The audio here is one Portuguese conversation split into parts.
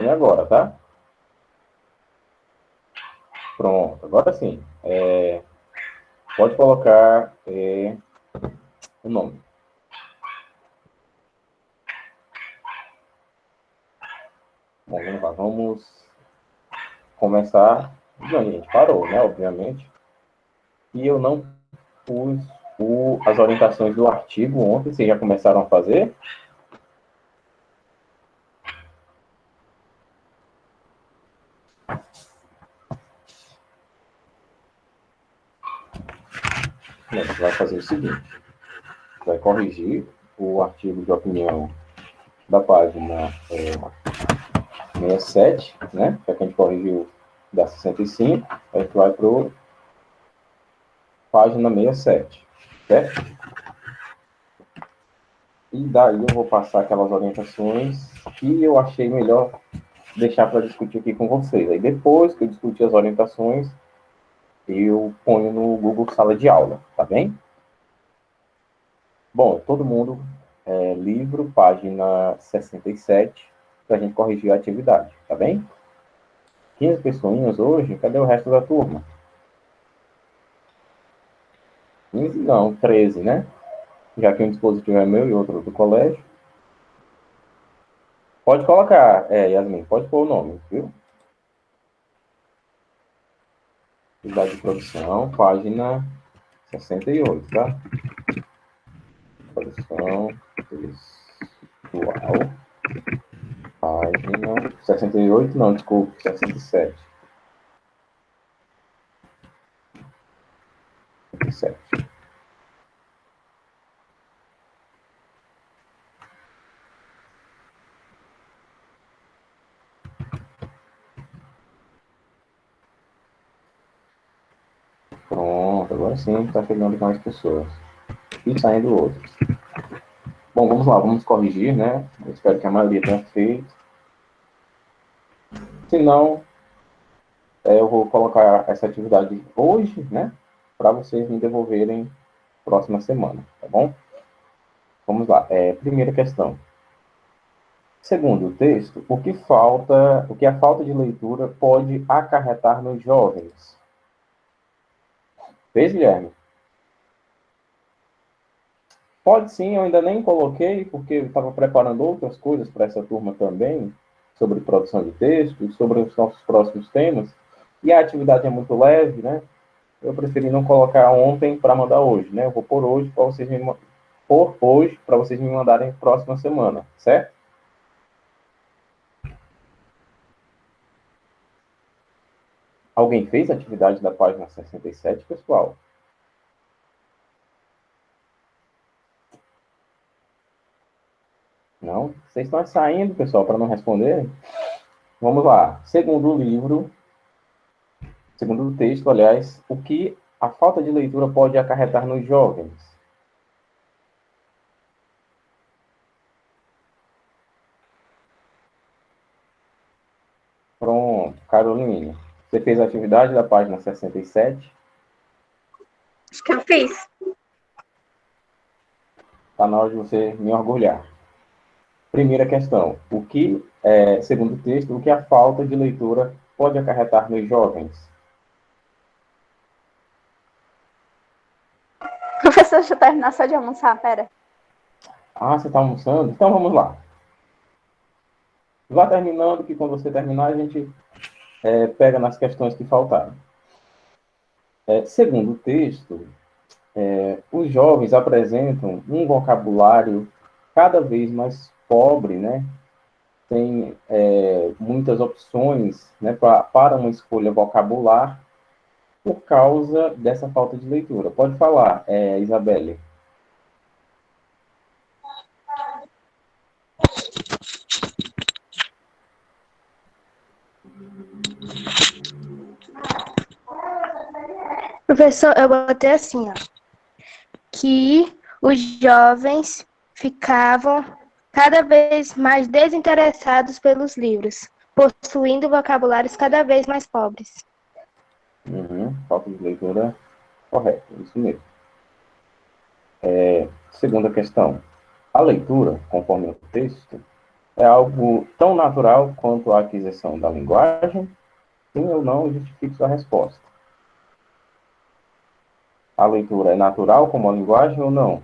E agora, tá? Pronto, agora sim. Pode colocar o nome. Bom, vamos lá, vamos começar. Não, a gente parou, né? Obviamente. E eu não pus as orientações do artigo ontem. Vocês já começaram a fazer? Não, você vai fazer o seguinte: vai corrigir o artigo de opinião da página 67, né? Que a gente corrigiu da 65, a gente vai para a página 67, certo? E daí eu vou passar aquelas orientações que eu achei melhor deixar para discutir aqui com vocês. Aí depois que eu discutir as orientações, eu ponho no Google Sala de Aula, tá bem? Bom, todo mundo, livro, página 67, para a gente corrigir a atividade, tá bem? 15 pessoinhas hoje, cadê o resto da turma? 15 não, 13, né? Já que um dispositivo é meu e outro do colégio. Pode colocar, Yasmin, pode pôr o nome, viu? Atividade de produção, página 68, tá? Produção textual, página 68, não, desculpe, 67. 67. Pronto, agora sim está chegando mais pessoas. E saindo outros. Bom, vamos lá, vamos corrigir, né? Eu espero que a maioria tenha feito. Se não, eu vou colocar essa atividade hoje, né? Para vocês me devolverem próxima semana, tá bom? Vamos lá. Primeira questão. Segundo o texto, o que a falta de leitura pode acarretar nos jovens? Fez, Guilherme? Pode sim, eu ainda nem coloquei, porque eu estava preparando outras coisas para essa turma também, sobre produção de texto, sobre os nossos próximos temas, e a atividade é muito leve, né? Eu preferi não colocar ontem para mandar hoje, né? Eu vou pôr hoje para vocês me mandarem próxima semana, certo? Alguém fez a atividade da página 67, pessoal? Não? Vocês estão saindo, pessoal, para não responderem? Vamos lá. Segundo o texto, aliás, o que a falta de leitura pode acarretar nos jovens? Pronto, Carolina. Você fez a atividade da página 67? Acho que eu fiz. Está na hora de você me orgulhar. Primeira questão. Segundo o texto, o que a falta de leitura pode acarretar nos jovens? Professor, deixa eu terminar só de almoçar, pera. Ah, você está almoçando? Então vamos lá. Vá terminando, que quando você terminar, a gente pega nas questões que faltaram. Segundo o texto, os jovens apresentam um vocabulário cada vez mais pobre, né? Tem muitas opções, né, para uma escolha vocabular por causa dessa falta de leitura. Pode falar, Isabelle. Professor, eu botei assim, ó, que os jovens ficavam cada vez mais desinteressados pelos livros, possuindo vocabulários cada vez mais pobres. Falta de leitura, correto, isso mesmo. Segunda questão. A leitura, conforme o texto, é algo tão natural quanto a aquisição da linguagem? Sim ou não, justifique sua resposta. A leitura é natural como a linguagem ou não?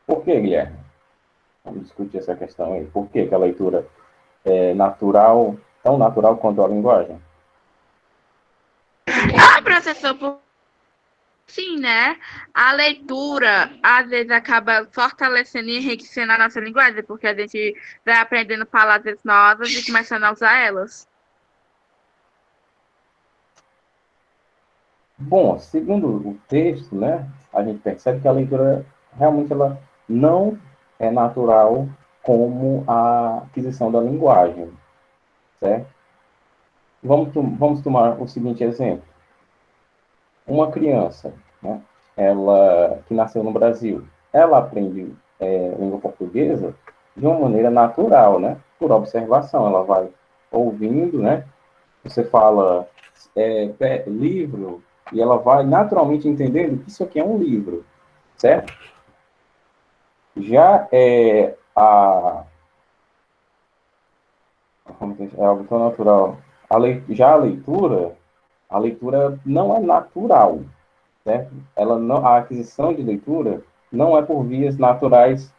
Por que, Guilherme? Vamos discutir essa questão aí. Por que a leitura é natural, tão natural quanto a linguagem? Professor, sim, né? A leitura, às vezes, acaba fortalecendo e enriquecendo a nossa linguagem, porque a gente vai aprendendo palavras novas e começando a usar elas. Bom, segundo o texto, né, a gente percebe que a leitura realmente ela não é natural como a aquisição da linguagem, certo? Vamos tomar o seguinte exemplo. Uma criança, né, ela que nasceu no Brasil, ela aprende língua portuguesa de uma maneira natural, né, por observação. Ela vai ouvindo, né, você fala livro, e ela vai naturalmente entendendo que isso aqui é um livro, certo? Já é algo tão natural. Já a leitura não é natural, certo? Ela não, a aquisição de leitura não é por vias naturais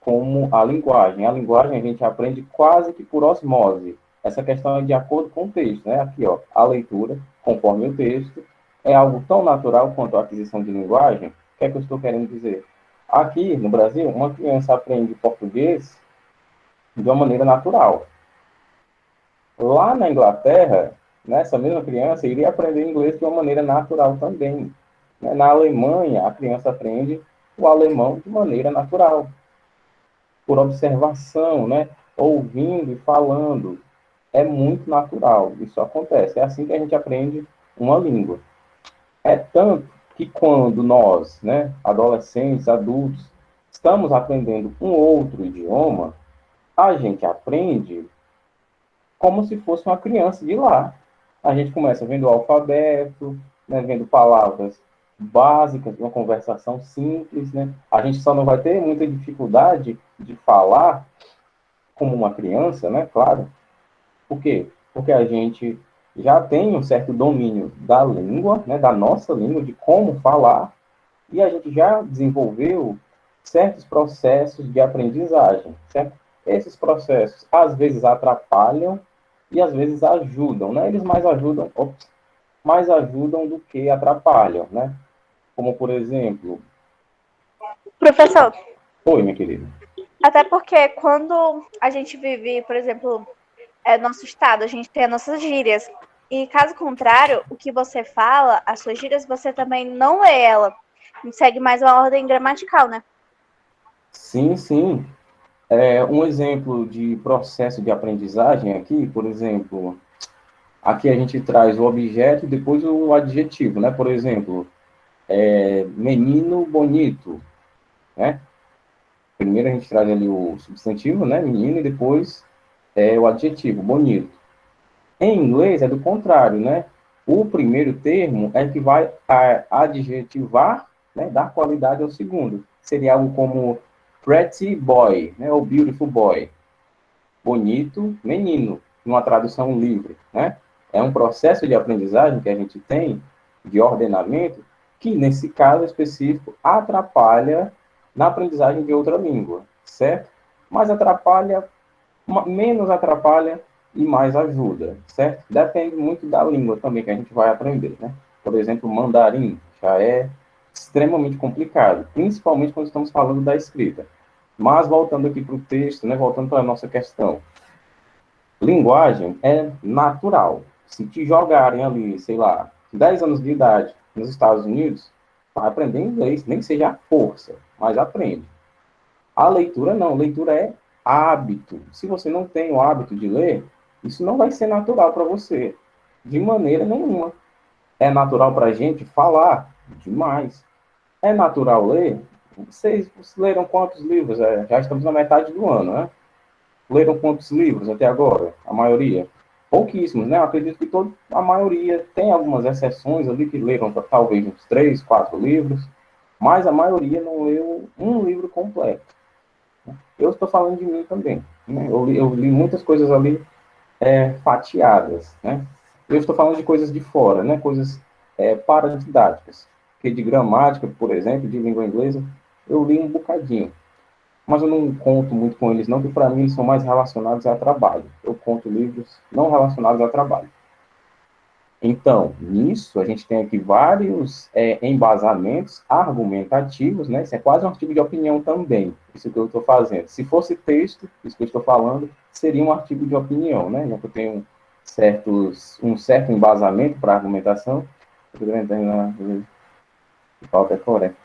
como a linguagem. A linguagem a gente aprende quase que por osmose. Essa questão é de acordo com o texto, né? Aqui, ó, a leitura, conforme o texto, é algo tão natural quanto a aquisição de linguagem. O que é que eu estou querendo dizer? Aqui, no Brasil, uma criança aprende português de uma maneira natural. Lá na Inglaterra, né, essa mesma criança iria aprender inglês de uma maneira natural também. Na Alemanha, a criança aprende o alemão de maneira natural, por observação, né, ouvindo e falando. É muito natural, isso acontece. É assim que a gente aprende uma língua. É tanto que quando nós, né, adolescentes, adultos, estamos aprendendo um outro idioma, a gente aprende como se fosse uma criança de lá. A gente começa vendo o alfabeto, né, vendo palavras básicas, uma conversação simples, né? A gente só não vai ter muita dificuldade de falar como uma criança, né? Claro. Por quê? Porque a gente já tem um certo domínio da língua, né, da nossa língua, de como falar, e a gente já desenvolveu certos processos de aprendizagem, certo? Esses processos, às vezes, atrapalham e, às vezes, ajudam, né? Eles mais ajudam do que atrapalham, né? Como, por exemplo... Professor, Oi, minha querida. até porque quando a gente vive, por exemplo, nosso estado, a gente tem as nossas gírias. E caso contrário, o que você fala, as suas gírias, você também não lê ela. Segue mais uma ordem gramatical, né? Sim, sim. Um exemplo de processo de aprendizagem aqui, por exemplo, aqui a gente traz o objeto e depois o adjetivo, né? Por exemplo, menino bonito, né? Primeiro a gente traz ali o substantivo, né? Menino, e depois o adjetivo, bonito. Em inglês é do contrário, né? O primeiro termo é que vai adjetivar, né? Dar qualidade ao segundo. Seria algo como pretty boy, né? Ou beautiful boy. Bonito, menino, numa tradução livre, né? É um processo de aprendizagem que a gente tem, de ordenamento, que, nesse caso específico, atrapalha na aprendizagem de outra língua, certo? Mas atrapalha, menos atrapalha e mais ajuda, certo? Depende muito da língua também que a gente vai aprender, né? Por exemplo, mandarim já é extremamente complicado, principalmente quando estamos falando da escrita. Mas, voltando aqui para o texto, né, voltando para a nossa questão, linguagem é natural. Se te jogarem ali, sei lá, 10 anos de idade nos Estados Unidos, vai aprender inglês, nem que seja a força, mas aprende. A leitura não, leitura é hábito. Se você não tem o hábito de ler, isso não vai ser natural para você, de maneira nenhuma. É natural para a gente falar? Demais. É natural ler? Vocês leram quantos livros? Já estamos na metade do ano, né? Leram quantos livros até agora? A maioria? pouquíssimos, né? Eu acredito que a maioria, tem algumas exceções ali que leram talvez uns 3, 4 livros, mas a maioria não leu um livro completo. Eu estou falando de mim também, né? Eu li muitas coisas ali fatiadas, né? Eu estou falando de coisas de fora, né? Coisas paradidáticas, que de gramática, por exemplo, de língua inglesa, eu li um bocadinho. Mas eu não conto muito com eles, não, porque para mim eles são mais relacionados a trabalho. Eu conto livros não relacionados a trabalho. Então, nisso, a gente tem aqui vários embasamentos argumentativos, né? Isso é quase um artigo de opinião também, isso que eu estou fazendo. Se fosse texto, isso que eu estou falando, seria um artigo de opinião, né? Já que eu tenho um certo embasamento para argumentação. Falta correto.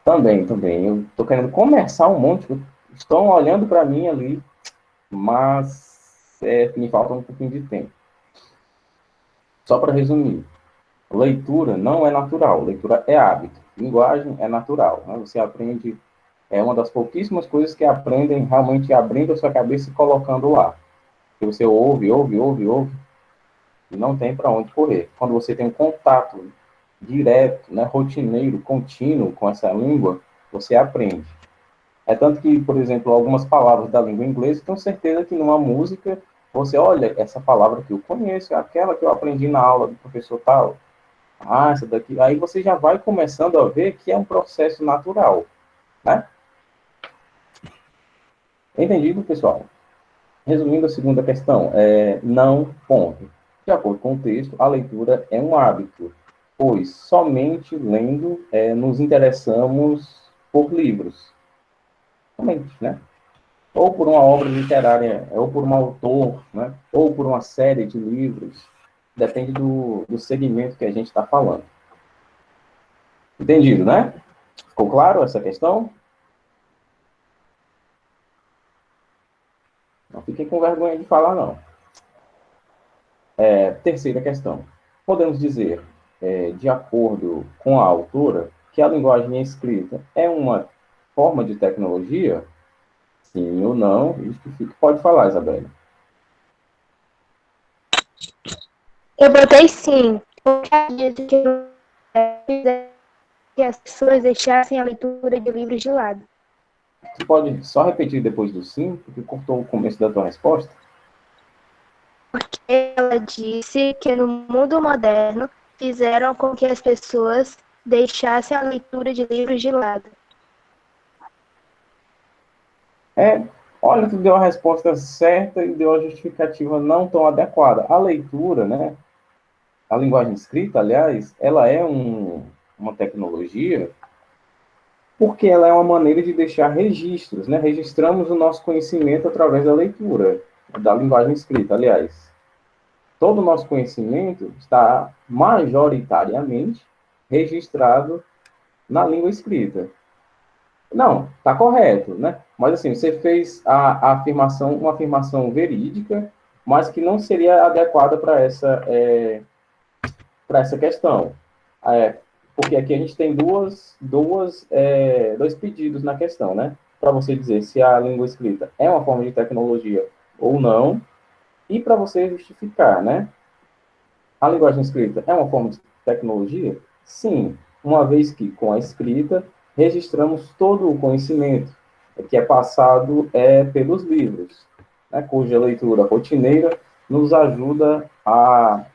Também. Eu estou querendo começar um monte, estão olhando para mim ali, mas me falta um pouquinho de tempo. Só para resumir, leitura não é natural, leitura é hábito, linguagem é natural, né? Você aprende, é uma das pouquíssimas coisas que aprendem realmente abrindo a sua cabeça e colocando lá. Que você ouve, e não tem para onde correr. Quando você tem um contato direto, né, rotineiro, contínuo com essa língua, você aprende. É tanto que, por exemplo, algumas palavras da língua inglesa, tenho certeza que numa música, você olha, essa palavra que eu conheço, é aquela que eu aprendi na aula do professor tal. Ah, essa daqui. Aí você já vai começando a ver que é um processo natural, né? Entendido, pessoal? Resumindo a segunda questão, não, ponto. De acordo com o texto, a leitura é um hábito, pois somente lendo nos interessamos por livros. Somente, né? Ou por uma obra literária, ou por um autor, né? Ou por uma série de livros. Depende do segmento que a gente está falando. Entendido, né? Ficou claro essa questão? Não fiquem com vergonha de falar, não. Terceira questão. Podemos dizer, de acordo com a autora, que a linguagem escrita é uma forma de tecnologia? Sim ou não? Justifique. Pode falar, Isabela. Eu botei sim, porque acredito que as pessoas deixassem a leitura de livros de lado. Você pode só repetir depois do sim, porque cortou o começo da tua resposta? Porque ela disse que no mundo moderno fizeram com que as pessoas deixassem a leitura de livros de lado. Olha, tu deu a resposta certa e deu a justificativa não tão adequada. A leitura, né? A linguagem escrita, aliás, ela é uma tecnologia porque ela é uma maneira de deixar registros, né? Registramos o nosso conhecimento através da leitura, da linguagem escrita, aliás. Todo o nosso conhecimento está majoritariamente registrado na língua escrita. Não, está correto, né? Mas assim, você fez a afirmação, uma afirmação verídica, mas que não seria adequada para essa questão. Porque aqui a gente tem dois pedidos na questão, né? Para você dizer se a língua escrita é uma forma de tecnologia ou não, e para você justificar, né? A linguagem escrita é uma forma de tecnologia? Sim, uma vez que com a escrita registramos todo o conhecimento que é passado pelos livros, né, cuja leitura rotineira nos ajuda a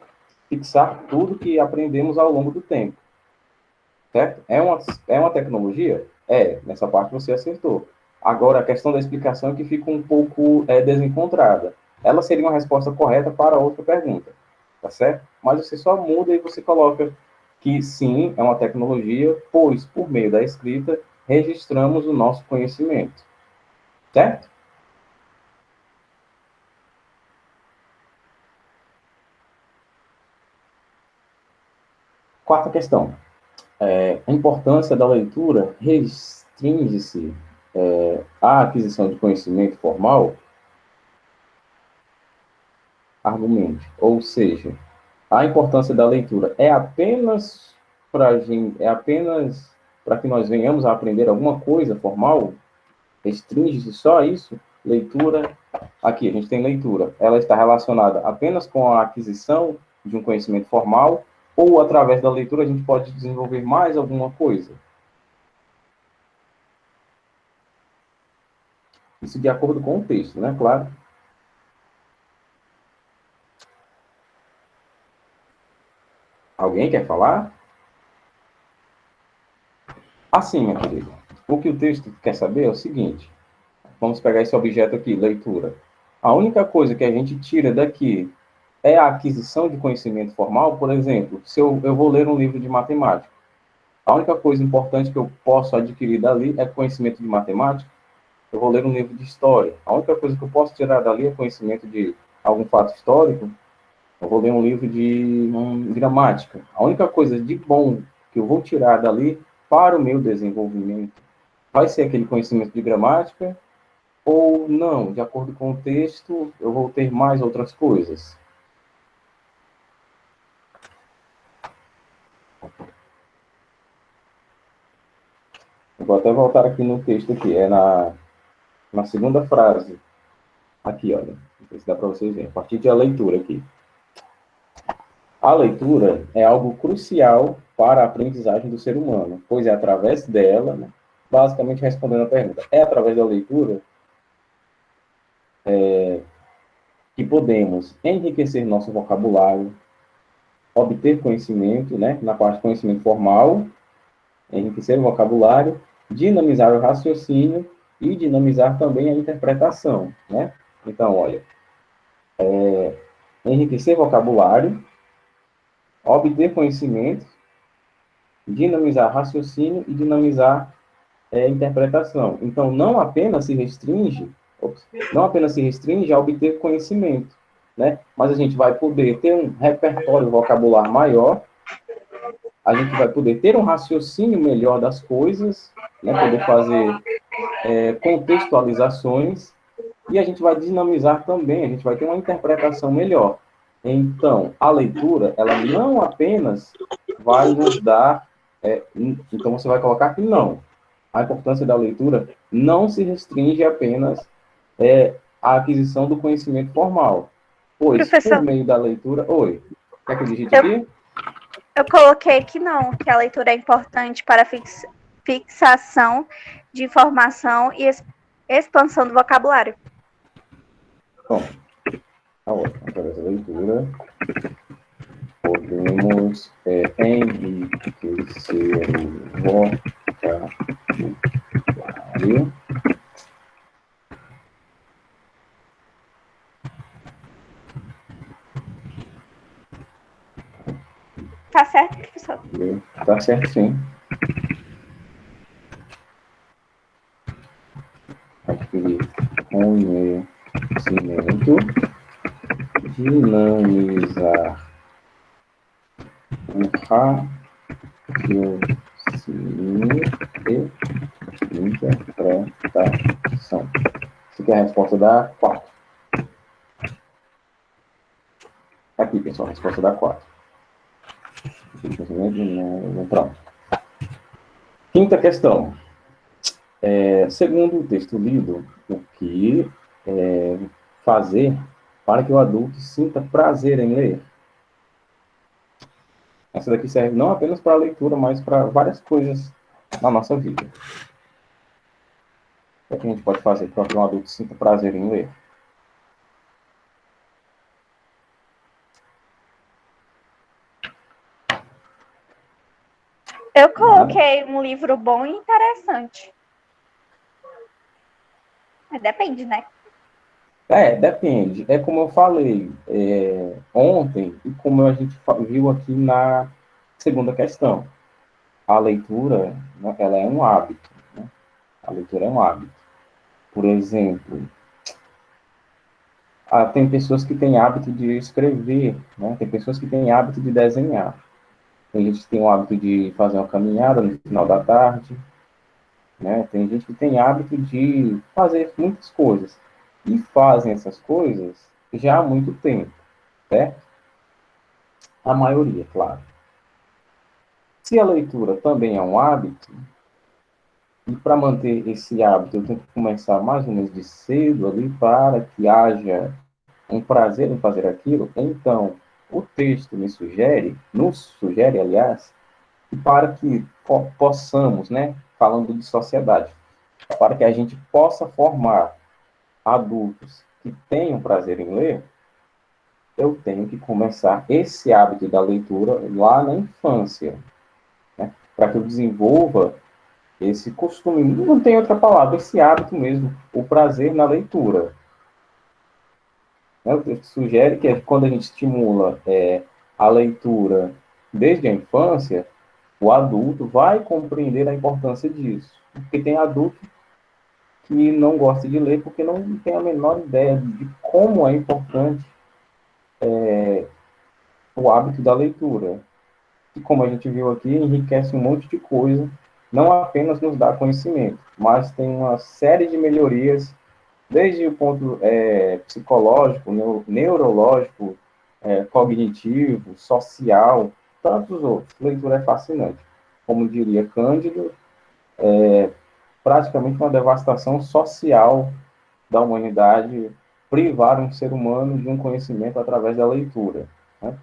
fixar tudo que aprendemos ao longo do tempo. Certo? É uma tecnologia? Nessa parte você acertou. Agora, a questão da explicação é que fica um pouco desencontrada. Ela seria uma resposta correta para outra pergunta, tá certo? Mas você só muda e você coloca que sim, é uma tecnologia, pois por meio da escrita registramos o nosso conhecimento. Certo? Quarta questão. A importância da leitura restringe-se à aquisição de conhecimento formal? Argumente. Ou seja, a importância da leitura é apenas para que nós venhamos a aprender alguma coisa formal? Restringe-se só a isso? Leitura Aqui, a gente tem leitura. Ela está relacionada apenas com a aquisição de um conhecimento formal, ou através da leitura a gente pode desenvolver mais alguma coisa? Isso de acordo com o texto, né? Claro. Alguém quer falar? Assim, minha querida, o que o texto quer saber é o seguinte. Vamos pegar esse objeto aqui, leitura. A única coisa que a gente tira daqui é a aquisição de conhecimento formal. Por exemplo, se eu vou ler um livro de matemática, a única coisa importante que eu posso adquirir dali é conhecimento de matemática. Eu vou ler um livro de história. A única coisa que eu posso tirar dali é conhecimento de algum fato histórico. Eu vou ler um livro de gramática. A única coisa de bom que eu vou tirar dali para o meu desenvolvimento vai ser aquele conhecimento de gramática ou não? De acordo com o texto, eu vou ter mais outras coisas. Eu vou até voltar aqui no texto aqui, é na segunda frase. Aqui, olha, não sei se dá para vocês verem, a partir da leitura aqui. A leitura é algo crucial para a aprendizagem do ser humano, pois é através dela, né, basicamente respondendo a pergunta, é através da leitura que podemos enriquecer nosso vocabulário, obter conhecimento, né, na parte de conhecimento formal, enriquecer o vocabulário, dinamizar o raciocínio e dinamizar também a interpretação, né? Então, olha, enriquecer vocabulário, obter conhecimento, dinamizar raciocínio e dinamizar interpretação. Então, não apenas se restringe a obter conhecimento, né? Mas a gente vai poder ter um repertório vocabular maior, a gente vai poder ter um raciocínio melhor das coisas, né? Poder fazer contextualizações, e a gente vai dinamizar também, a gente vai ter uma interpretação melhor. Então, a leitura, ela não apenas vai nos dar... então, você vai colocar que não. A importância da leitura não se restringe apenas à aquisição do conhecimento formal. Pois, Professor, por meio da leitura... Oi, quer que eu digite aqui? eu coloquei que não, que a leitura é importante para a fixação de informação e expansão do vocabulário. Bom, tá ótimo. Através da leitura, podemos enriquecer o vocabulário. Tá certo, professor? Tá certo, sim. Adquirir conhecimento, dinamizar o raciocínio e interpretação. Isso aqui é a resposta da 4. Aqui, pessoal, a resposta da 4. Pronto. Quinta questão. Segundo o texto lido, o que fazer para que o adulto sinta prazer em ler? Essa daqui serve não apenas para a leitura, mas para várias coisas na nossa vida. O que a gente pode fazer para que um adulto sinta prazer em ler? Eu coloquei um livro bom e interessante. Mas depende, né? Depende. É como eu falei ontem e como a gente viu aqui na segunda questão. A leitura, né, ela é um hábito. Né? A leitura é um hábito. Por exemplo, tem pessoas que têm hábito de escrever, né? Tem pessoas que têm hábito de desenhar. Tem gente que tem o hábito de fazer uma caminhada no final da tarde, né? Tem gente que tem hábito de fazer muitas coisas. E fazem essas coisas já há muito tempo, certo? A maioria, claro. Se a leitura também é um hábito, E para manter esse hábito, eu tenho que começar mais ou menos de cedo ali para que haja um prazer em fazer aquilo. Então, o texto nos sugere, aliás, para que possamos, né, falando de sociedade, para que a gente possa formar adultos que tenham prazer em ler, eu tenho que começar esse hábito da leitura lá na infância, né, para que eu desenvolva esse costume, não tem outra palavra, esse hábito mesmo, o prazer na leitura. Né? O texto sugere que quando a gente estimula a leitura desde a infância, o adulto vai compreender a importância disso. Porque tem adulto que não gosta de ler porque não tem a menor ideia de como é importante o hábito da leitura. E como a gente viu aqui, enriquece um monte de coisa, não apenas nos dá conhecimento, mas tem uma série de melhorias, desde o ponto psicológico, neurológico, cognitivo, social, tantos outros. Leitura é fascinante. Como diria Cândido, praticamente uma devastação social da humanidade privar um ser humano de um conhecimento através da leitura. Né?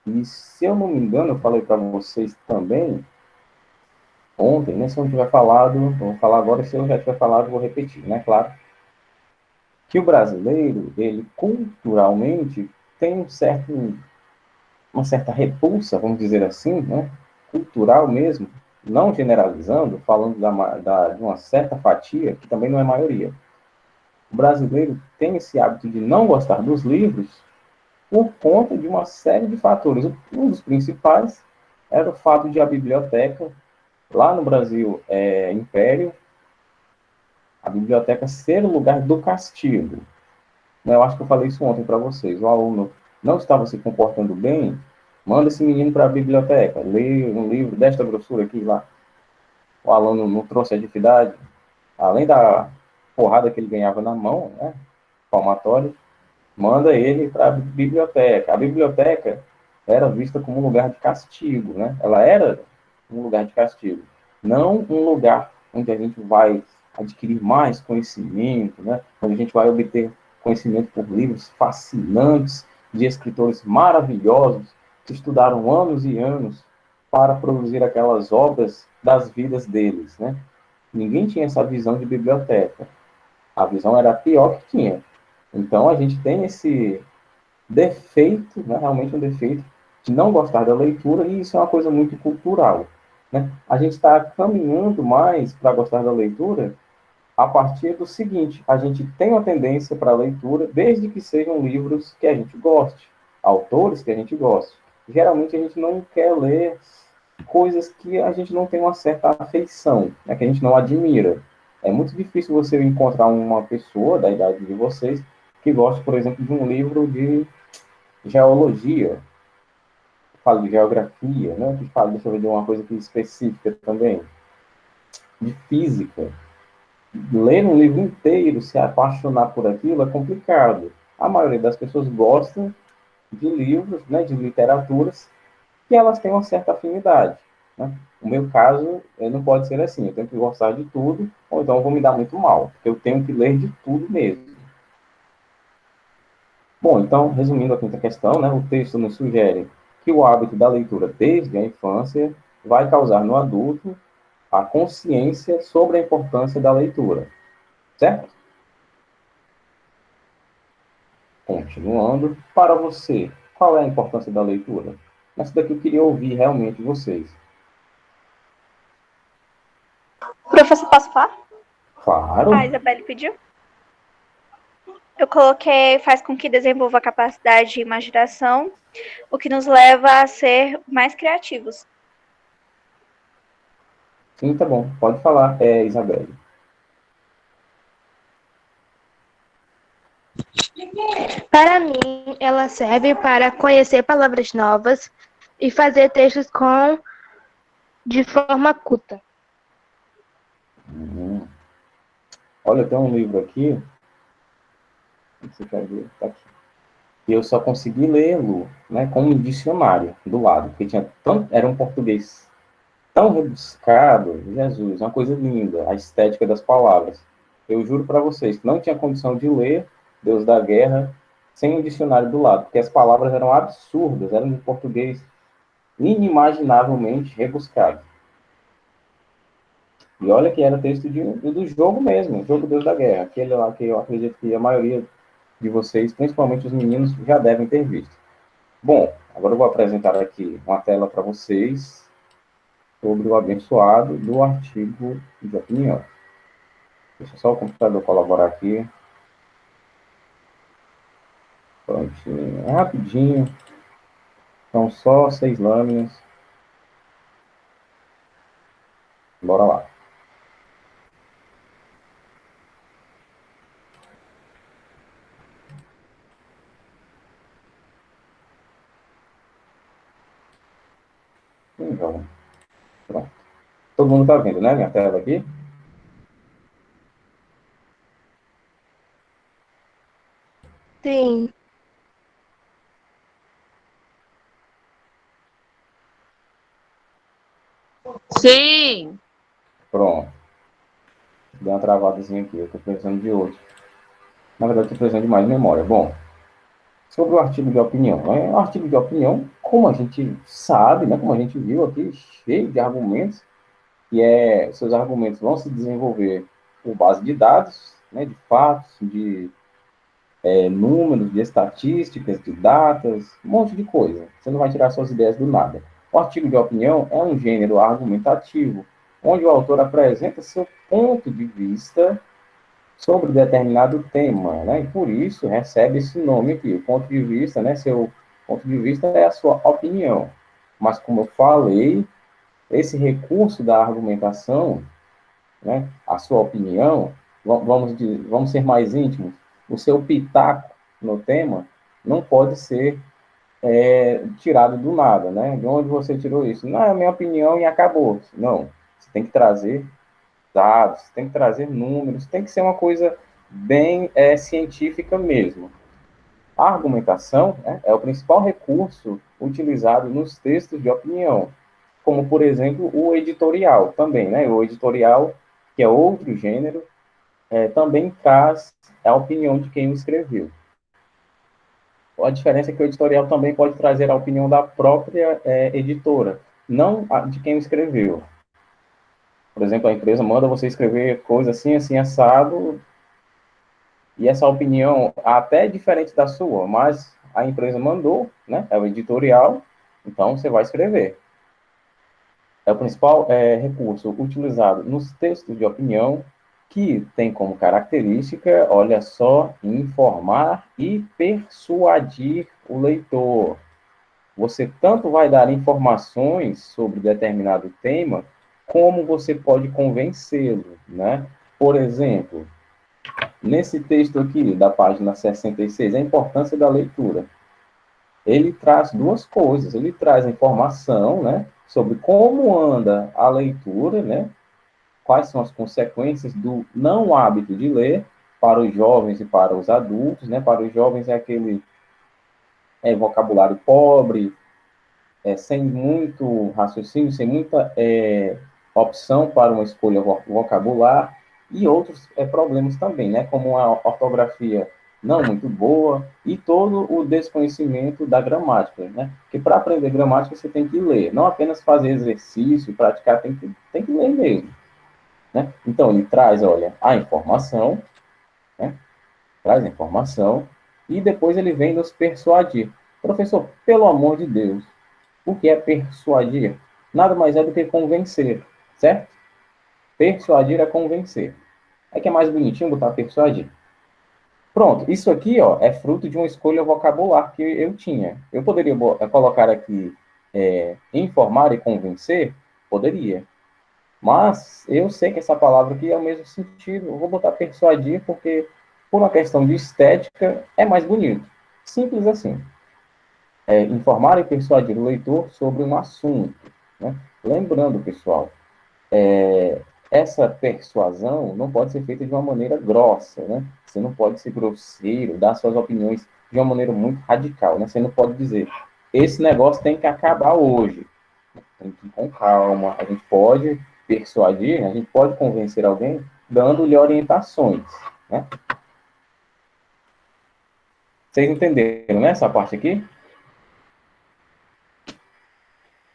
E se eu não me engano, eu falei para vocês também ontem, né? Se eu não tiver falado, vou falar agora, se eu já tiver falado, vou repetir, né? Claro. Que o brasileiro, ele culturalmente tem uma certa repulsa, vamos dizer assim, né? Cultural mesmo, não generalizando, falando de uma certa fatia, que também não é maioria. O brasileiro tem esse hábito de não gostar dos livros por conta de uma série de fatores. Um dos principais era o fato de a biblioteca, lá no Brasil, Império, a biblioteca ser o lugar do castigo. Eu acho que eu falei isso ontem para vocês. O aluno não estava se comportando bem, manda esse menino para a biblioteca, lê um livro desta grossura aqui lá. O aluno não trouxe a atividade, além da porrada que ele ganhava na mão, né, palmatório, manda ele para a biblioteca. A biblioteca era vista como um lugar de castigo, né? Ela era um lugar de castigo, não um lugar onde a gente vai adquirir mais conhecimento, né? Onde a gente vai obter conhecimento por livros fascinantes de escritores maravilhosos que estudaram anos e anos para produzir aquelas obras das vidas deles, né? Ninguém tinha essa visão de biblioteca. A visão era a pior que tinha. Então, a gente tem esse defeito, né, realmente um defeito, de não gostar da leitura, e isso é uma coisa muito cultural. Né? A gente está caminhando mais para gostar da leitura a partir do seguinte: a gente tem uma tendência para a leitura, desde que sejam livros que a gente goste, autores que a gente goste. Geralmente, a gente não quer ler coisas que a gente não tem uma certa afeição, né, que a gente não admira. É muito difícil você encontrar uma pessoa da idade de vocês que goste, por exemplo, de um livro de geologia, que fala de geografia, né? Que fala, deixa eu ver, de uma coisa aqui específica também, de física. Ler um livro inteiro, se apaixonar por aquilo, é complicado. A maioria das pessoas gosta de livros, né, de literaturas, que elas têm uma certa afinidade. Né? O meu caso, não pode ser assim, eu tenho que gostar de tudo, ou então eu vou me dar muito mal, porque eu tenho que ler de tudo mesmo. Bom, então, resumindo a quinta questão, né, o texto nos sugere que o hábito da leitura desde a infância vai causar no adulto a consciência sobre a importância da leitura. Certo? Continuando, para você, qual é a importância da leitura? Essa daqui eu queria ouvir realmente vocês. Professor, posso falar? Claro. A Isabelle pediu. Eu coloquei, faz com que desenvolva a capacidade de imaginação, o que nos leva a ser mais criativos. Sim, tá bom. Pode falar, Isabelle. Para mim, ela serve para conhecer palavras novas e fazer textos de forma culta. Olha, tem um livro aqui. Você quer ver? Tá aqui. E eu só consegui lê-lo, né, com um dicionário do lado, porque tinha era um português tão rebuscado, Jesus, uma coisa linda, a estética das palavras. Eu juro para vocês que não tinha condição de ler Deus da Guerra sem um dicionário do lado, porque as palavras eram absurdas, eram de português inimaginavelmente rebuscado. E olha que era texto do jogo mesmo, o jogo Deus da Guerra, aquele lá que eu acredito que a maioria de vocês, principalmente os meninos, já devem ter visto. Bom, agora eu vou apresentar aqui uma tela para vocês sobre o abençoado do artigo de opinião. Deixa só o computador colaborar aqui. Prontinho, rapidinho. São só 6 lâminas. Bora lá. Então, pronto. Todo mundo está vendo, né, minha tela aqui? Sim. Sim. Pronto. Deu uma travadazinha aqui, eu estou precisando de outro. Na verdade, estou precisando de mais memória. Bom, sobre o artigo de opinião. Né? O artigo de opinião, como a gente sabe, né, como a gente viu aqui, cheio de argumentos, e seus argumentos vão se desenvolver por base de dados, né, de fatos, de números, de estatísticas, de datas, um monte de coisa. Você não vai tirar suas ideias do nada. O artigo de opinião é um gênero argumentativo, onde o autor apresenta seu ponto de vista sobre determinado tema, né? E por isso recebe esse nome aqui, o ponto de vista, né? Seu ponto de vista é a sua opinião. Mas como eu falei, esse recurso da argumentação, né? A sua opinião, vamos ser mais íntimos, o seu pitaco no tema não pode ser tirado do nada, né? De onde você tirou isso? Não, é a minha opinião e acabou. Não, você tem que trazer dados, tem que trazer números, tem que ser uma coisa bem científica mesmo. A argumentação, né, é o principal recurso utilizado nos textos de opinião, como, por exemplo, o editorial também, né? O editorial, que é outro gênero, também traz a opinião de quem o escreveu. A diferença é que o editorial também pode trazer a opinião da própria editora, não a de quem o escreveu. Por exemplo, a empresa manda você escrever coisa assim, assim, assado, e essa opinião até é diferente da sua, mas a empresa mandou, né? É o editorial, então você vai escrever. É o principal recurso utilizado nos textos de opinião, que tem como característica, olha só, informar e persuadir o leitor. Você tanto vai dar informações sobre determinado tema, como você pode convencê-lo, né? Por exemplo, nesse texto aqui, da página 66, a importância da leitura. Ele traz duas coisas. Ele traz a informação, né, sobre como anda a leitura, né, quais são as consequências do não hábito de ler para os jovens e para os adultos, né? Para os jovens é aquele vocabulário pobre, sem muito raciocínio, sem muita opção para uma escolha vocabular, e outros problemas também, né? Como a ortografia não muito boa e todo o desconhecimento da gramática, né? Porque para aprender gramática você tem que ler, não apenas fazer exercício, praticar, tem que ler mesmo, né? Então ele traz, olha, a informação, né? Traz a informação e depois ele vem nos persuadir. Professor, pelo amor de Deus, o que é persuadir? Nada mais é do que convencer, certo? Persuadir é convencer. É que é mais bonitinho botar persuadir. Pronto, isso aqui, ó, é fruto de uma escolha vocabular que eu tinha. Eu poderia colocar aqui informar e convencer? Poderia. Mas eu sei que essa palavra aqui é o mesmo sentido. Eu vou botar persuadir porque, por uma questão de estética, é mais bonito. Simples assim. Informar e persuadir o leitor sobre um assunto, né? Lembrando, pessoal, essa persuasão não pode ser feita de uma maneira grossa, né? Você não pode ser grosseiro, dar suas opiniões de uma maneira muito radical, né? Você não pode dizer, esse negócio tem que acabar hoje. tem que ir com calma, a gente pode persuadir, a gente pode convencer alguém dando-lhe orientações, né? Vocês entenderam, né, essa parte aqui?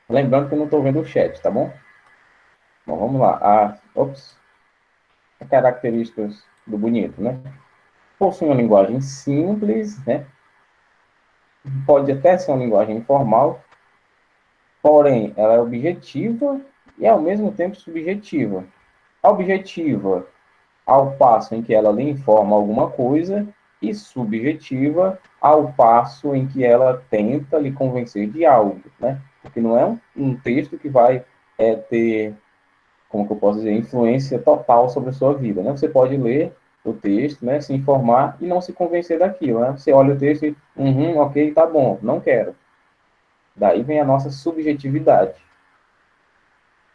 Lembrando que eu não estou vendo o chat, tá bom? Bom, vamos lá. As características do bonito, né? Possui uma linguagem simples, né? Pode até ser uma linguagem informal, porém, ela é objetiva e, ao mesmo tempo, subjetiva. Objetiva, ao passo em que ela lhe informa alguma coisa, e subjetiva, ao passo em que ela tenta lhe convencer de algo, né? Porque não é um texto que vai ter, como que eu posso dizer, influência total sobre a sua vida, né? Você pode ler o texto, né, se informar e não se convencer daquilo, né? Você olha o texto e, ok, tá bom, não quero. Daí vem a nossa subjetividade.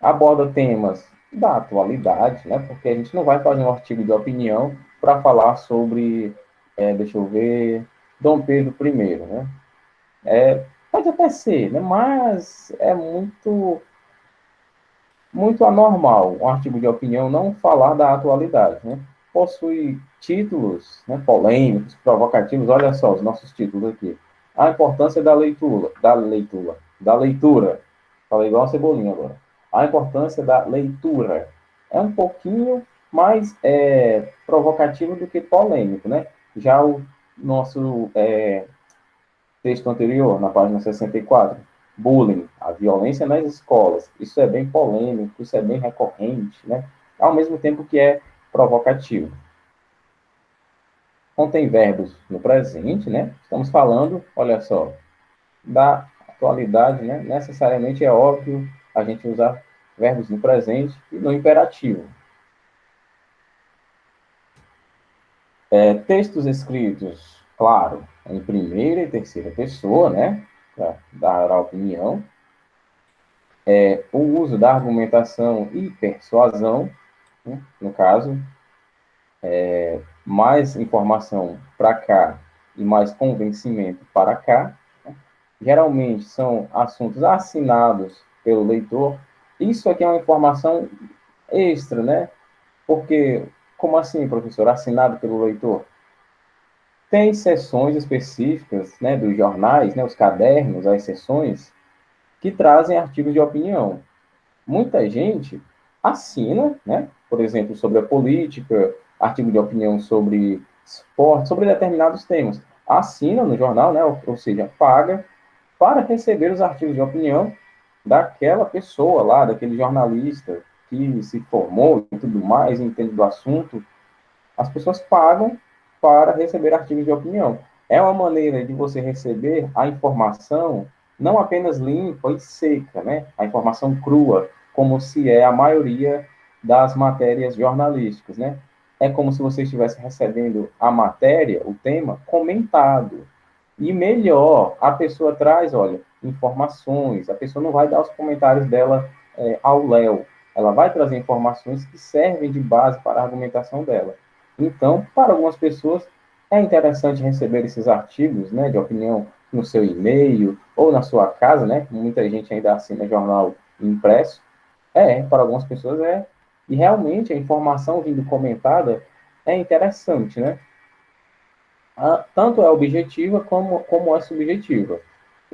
Aborda temas da atualidade, né? Porque a gente não vai fazer um artigo de opinião para falar sobre, deixa eu ver, Dom Pedro I, né? Pode até ser, né? Mas é muito anormal um artigo de opinião não falar da atualidade, né? Possui títulos, né, polêmicos, provocativos. Olha só os nossos títulos aqui. A importância da leitura. Falei igual a Cebolinha agora. A importância da leitura. É um pouquinho mais provocativo do que polêmico, né? Já o nosso texto anterior, na página 64, bullying, a violência nas escolas. Isso é bem polêmico, isso é bem recorrente, né? Ao mesmo tempo que é provocativo. Contém verbos no presente, né? Estamos falando, olha só, da atualidade, né? Necessariamente é óbvio a gente usar verbos no presente e no imperativo. Textos escritos, claro, em primeira e terceira pessoa, né? Para dar a opinião. O uso da argumentação e persuasão, né? No caso, mais informação para cá e mais convencimento para cá. Né? Geralmente são assuntos assinados pelo leitor. Isso aqui é uma informação extra, né? Porque, como assim, professor? Assinado pelo leitor? Tem seções específicas, né, dos jornais, né, os cadernos, as seções, que trazem artigos de opinião. Muita gente assina, né, por exemplo, sobre a política, artigo de opinião sobre esporte, sobre determinados temas. Assina no jornal, né, ou seja, paga para receber os artigos de opinião daquela pessoa lá, daquele jornalista que se formou e tudo mais, entende do assunto. As pessoas pagam para receber artigos de opinião. É uma maneira de você receber a informação não apenas limpa e seca, né? A informação crua, como se é a maioria das matérias jornalísticas, né? É como se você estivesse recebendo a matéria, o tema, comentado. E melhor, a pessoa traz, olha, informações, a pessoa não vai dar os comentários dela ao léu, ela vai trazer informações que servem de base para a argumentação dela. Então, para algumas pessoas, é interessante receber esses artigos, né, de opinião no seu e-mail ou na sua casa, né? Muita gente ainda assina jornal impresso. Para algumas pessoas é. E realmente a informação vindo comentada é interessante, né? Tanto é objetiva como é subjetiva.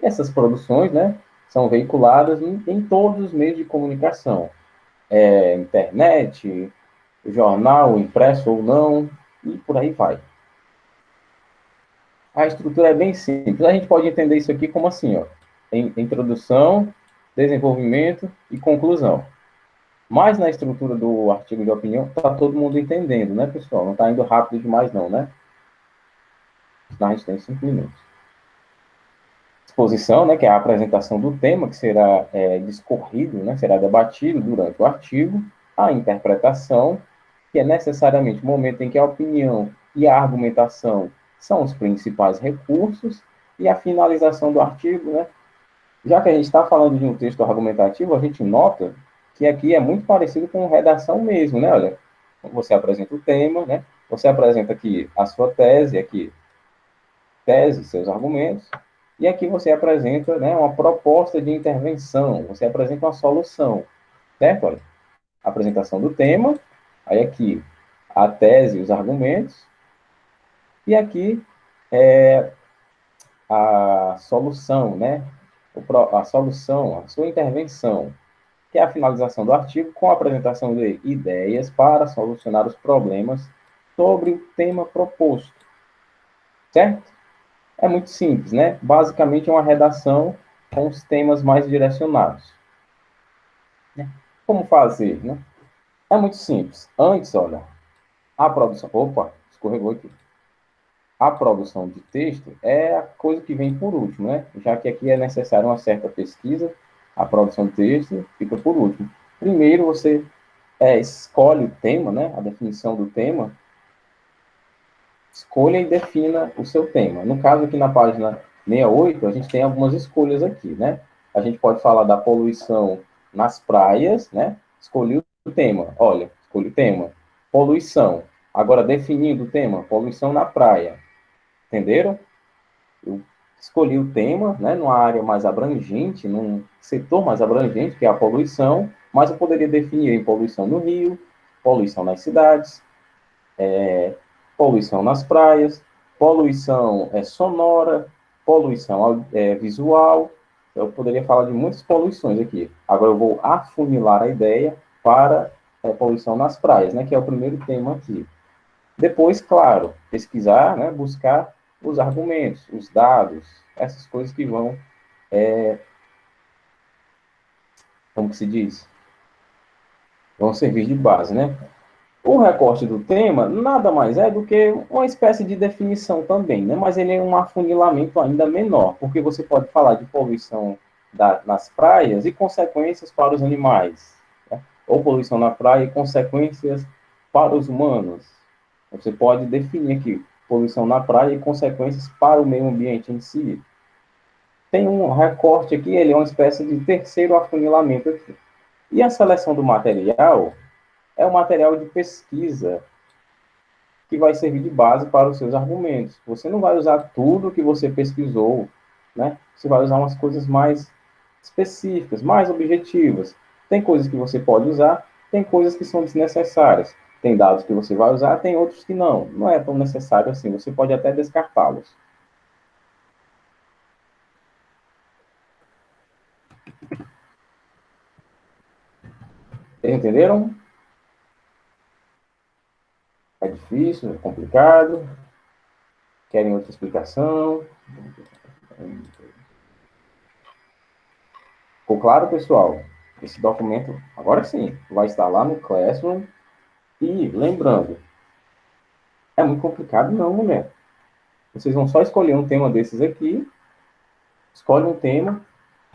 E essas produções, né, são veiculadas em todos os meios de comunicação. Internet, jornal, impresso ou não, e por aí vai. A estrutura é bem simples. A gente pode entender isso aqui como assim, ó, introdução, desenvolvimento e conclusão. Mas na estrutura do artigo de opinião, está todo mundo entendendo, né, pessoal? Não está indo rápido demais não, né? Senão a gente tem 5 minutos. Exposição, né, que é a apresentação do tema, que será discorrido, né, será debatido durante o artigo. A interpretação, que é necessariamente o momento em que a opinião e a argumentação são os principais recursos, e a finalização do artigo, né? Já que a gente está falando de um texto argumentativo, a gente nota que aqui é muito parecido com redação mesmo, né? Olha, você apresenta o tema, né? Você apresenta aqui a sua tese, aqui, tese, seus argumentos, E aqui você apresenta, né, uma proposta de intervenção, você apresenta uma solução, certo? Olha, apresentação do tema, aí aqui a tese e os argumentos, e aqui é a solução, né? A solução, a sua intervenção, que é a finalização do artigo com a apresentação de ideias para solucionar os problemas sobre o tema proposto, certo? É muito simples, né? Basicamente é uma redação com os temas mais direcionados. Como fazer, né? É muito simples. Antes, olha, a produção... Opa, escorregou aqui. A produção de texto é a coisa que vem por último, né? Já que aqui é necessário uma certa pesquisa, a produção de texto fica por último. Primeiro você escolhe o tema, né? A definição do tema. Escolha e defina o seu tema. No caso aqui na página 68, a gente tem algumas escolhas aqui, né? A gente pode falar da poluição nas praias, né? Escolhi o tema. Olha, escolhi o tema. Poluição. Agora, definindo o tema, poluição na praia. Entenderam? Eu escolhi o tema, né, numa área mais abrangente, num setor mais abrangente, que é a poluição, mas eu poderia definir em poluição no rio, poluição nas cidades, poluição nas praias, poluição sonora, poluição visual. Eu poderia falar de muitas poluições aqui. Agora eu vou afunilar a ideia para poluição nas praias, né, que é o primeiro tema aqui. Depois, claro, pesquisar, né, buscar os argumentos, os dados, essas coisas que vão, como que se diz? Vão servir de base, né? O recorte do tema nada mais é do que uma espécie de definição também, né? Mas ele é um afunilamento ainda menor, porque você pode falar de poluição nas praias e consequências para os animais, né? Ou poluição na praia e consequências para os humanos. Você pode definir aqui poluição na praia e consequências para o meio ambiente em si. Tem um recorte aqui, ele é uma espécie de terceiro afunilamento aqui. E a seleção do material é um material de pesquisa que vai servir de base para os seus argumentos. Você não vai usar tudo que você pesquisou, né? Você vai usar umas coisas mais específicas, mais objetivas. Tem coisas que você pode usar, tem coisas que são desnecessárias. Tem dados que você vai usar, tem outros que não. Não é tão necessário assim, você pode até descartá-los. Entenderam? É difícil, é complicado. Querem outra explicação? Ficou claro, pessoal? Esse documento, agora sim, vai estar lá no Classroom. E, lembrando, é muito complicado não, mulher. Vocês vão só escolher um tema desses aqui, escolhe um tema,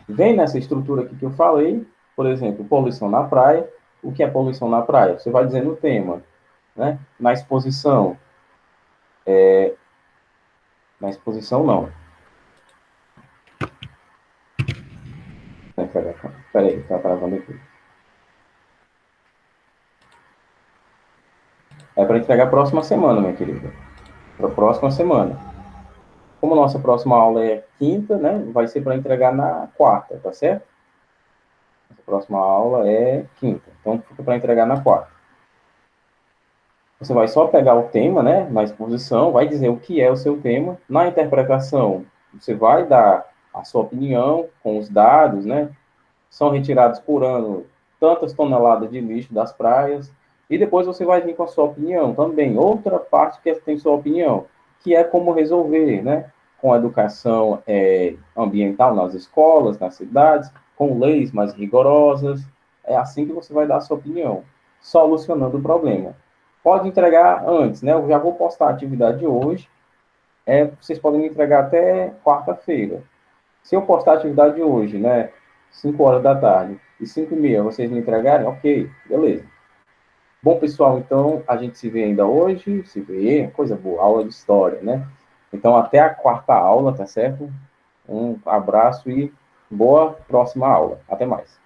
vem nessa estrutura aqui que eu falei, por exemplo, poluição na praia. O que é poluição na praia? Você vai dizendo o tema, né? Na exposição, não. Peraí, tá travando aqui. É para entregar a próxima semana, minha querida. Para a próxima semana. Como nossa próxima aula é quinta, né? Vai ser para entregar na quarta, tá certo? A próxima aula é quinta, então fica para entregar na quarta. Você vai só pegar o tema, né, na exposição, vai dizer o que é o seu tema. Na interpretação, você vai dar a sua opinião com os dados, né? São retirados por ano tantas toneladas de lixo das praias. E depois você vai vir com a sua opinião também. Outra parte que tem sua opinião, que é como resolver, né? Com a educação ambiental nas escolas, nas cidades, com leis mais rigorosas. É assim que você vai dar a sua opinião, solucionando o problema. Pode entregar antes, né? Eu já vou postar a atividade hoje. Vocês podem me entregar até quarta-feira. Se eu postar a atividade hoje, né? 5 horas da tarde e 5h30, vocês me entregarem? Ok, beleza. Bom, pessoal, então a gente se vê ainda hoje, se vê, coisa boa, aula de história, né? Então, até a quarta aula, tá certo? Um abraço e boa próxima aula. Até mais.